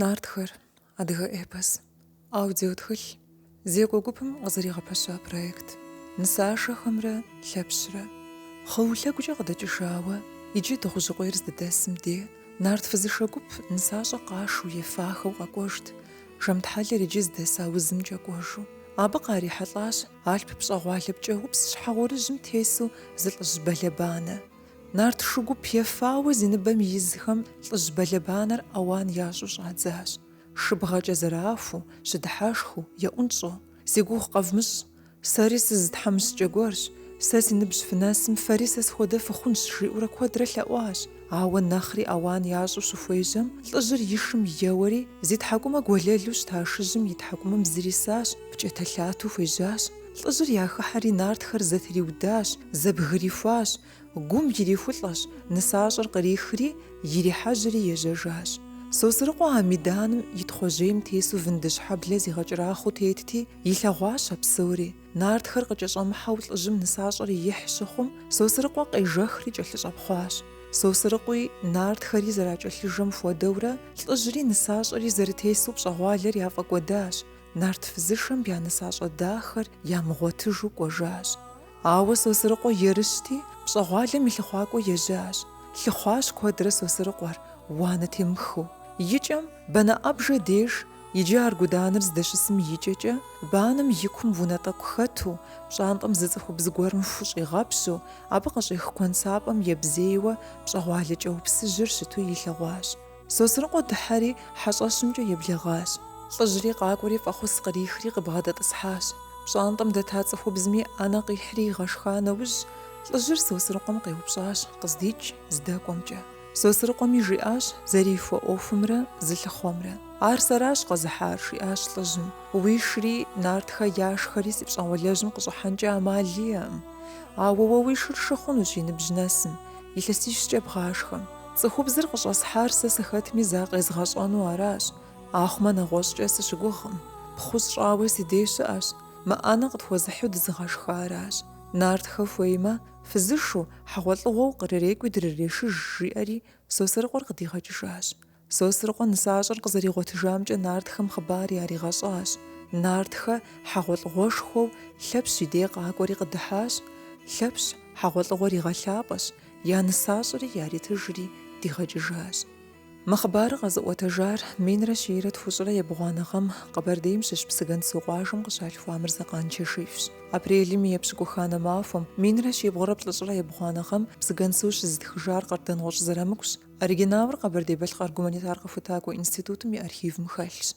Нартхэр адыгэ эпос аудио тхылъ зекӏо гупым къызэригъэпэща проект нысашэхэмрэ лъэпщрэ хъыулъэгукӏэ къыдэкӏыжауэ иджы дыгъужьыкъуейр зыдэдэсым де нарт фызышэ гуп нысащӏэ къашэу ефахэу къэкӏуэжт, Жэмтхьэлэр иджы зыдэса узымкӏэ кӏуэжу. Абы къарихьэлӏащ Алъп пщӏэгъуалэ пкӏэупс щхьэгъуэрыжьым тесу зы лӏыжь бэлэбанэ. Нарт шыгуп ефауэ зи ныбэм изхэм лӏыжь бэлэбанэр ӏэуан ящӏу щӏадзащ. Шыбгъэкӏэ зэрахуэу, щыдыхьэшхыу, еӏунщӏэу, си гугъу къэвмыщӏ, сэри сызытхьэмыщкӏэ гуэрщ, сэ си ныбжь фынэсым фэри сэ схуэдэ фыхъунщ жиӏэурэ куэдрэ лъэӏуащ. Ауэ нэхъри ӏэуан ящӏу щыхуежьэм, лӏыжьыр и шым еуэри, зи тхьэкӏумэ гуэлэлу щыта шыжьым и тхьэкӏумэм зырисащ, пкӏэтэлъату хуежьащ. Лӏыжьыр яхыхьэри нартхэр зэтриудащ, зэбгырихуащ, гум ирихулӏэщ, нысащӏэр кърихри, ирихьэжьри ежьэжащ. Сосрыкъуэ а меданым и тхъуэжьейм тесу вындыжь хьэблэ зигъэкӏэрахъуу тетти, илъэгъуащ а псори. Нартхэр къыкӏэщӏэмыхьэу лӏыжьым нысащӏэр ихь щыхъум, Сосрыкъуэ къежэхри кӏэлъыщӏэпхъуащ. Сосрыкъуи нартхэри зэракӏэлъыжэм хуэдэурэ, лӏыжьри нысащӏэри зэрытесу пщӏэгъуалэр яфӏэкӏуэдащ. Нарт фызышэм я нысащӏэ дахэр ямыгъуэтыжу кӏуэжащ. Ауэ Сосрыкъуэ ерыщти, пщӏэгъуалэм и лъыхъуакӏуэ ежьащ. Лъыхъуащ куэдрэ Сосрыкъуэр, уанэ темыхыу. ИкӀэм бэнэӀэбжэ деж, иджы аргуданыр здэщысым икӀэкӀэ, банэм и кум унэ тӀэкӀу хэту, пщӀантӀэм зы цӀыхубз гуэрым фу щӀигъэпщу, абы къыщӀих куэнсапӀэм ебзейуэ пщӀэгъуалэ кӀэупсыжьыр щыту илъэгъуащ. Сосрыкъуэ дыхьэри хьэщӀэщымкӀэ еблэгъащ. Лӏыжьри къакӀуэри фӀэхъус кърихри къыбгъэдэтӀысхьащ. ПщӀантӀэм дэта цӀыхубзми Ӏэнэ къихьри игъэшха нэужь, лӏыжьыр Сосрыкъуэм къеупщӀащ къыздикӀ здэкӀуэмкӀэ. Сосрыкъуэми жиӏащ зэрихуэ ӏуэхумрэ зылъыхъуэмрэ. Ар сэращ къэзыхьар, жиӏащ лӏыжьым. Уишри нартхэ яшхэри си пщӏэгъуалэжьым къыщӏыхьэнкӏэ ӏэмал иӏэкъым. Ауэ уэ уишыр шыхъунущ и ныбжь нэсым, илъэсищкӏэ бгъашхэ. Цӏыхубзыр къыщӏэсхьар сэ сыхэтми закъезгъэщӏэну аращ. Ахъумэ нэгъуэщӏкӏэ сыщыгугъкъым. Пхъу сщӏауэ си деж щыӏэщ. Мы ӏэнэ къытхуэзыхьу дызыгъэшхаращ. Нартхэ хуеймэ, фызышу, хьэгъуэлӏыгъуэу кърырекӏуи дрырешыж жиӏэри, Сосрыкъуэр къыдигъэкӏыжащ. Сосрыкъуэ нысащӏэр къызэригъуэтыжамкӏэ нартхэм хъыбар яригъэщӏащ. Нартхэ хьэгъуэлӏыгъуэшхуэу Лъэпщ и дей къакӏуэри къыдыхьащ. Лъэпщ хьэгъуэлӏыгъуэр игъэлъапӏэщ, я нысащӏэри яритыжри дигъэкӏыжащ. Мы хъыбарыр къэзыӏуэтэжар минрэ щийрэ тхущӏрэ ебгъуанэ гъэм Къэбэрдейм щыщ Псыгэнсу къуажэм къыщалъхуа Мырзэкъан Чэшиевщ. Апрелым и епщыкӏуханэ мафӏэм минрэ щибгъурэ плӏыщӏрэ ебгъуанэ гъэм Псыгэнсу щызытхыжар Къэrdэнгъуэщӏ Зэрэмыкӏущ. Оригиналыр Къэбэрдей-Балъкъэр гуманитар къыхутакӏуэ институтым и архивым хэлъщ.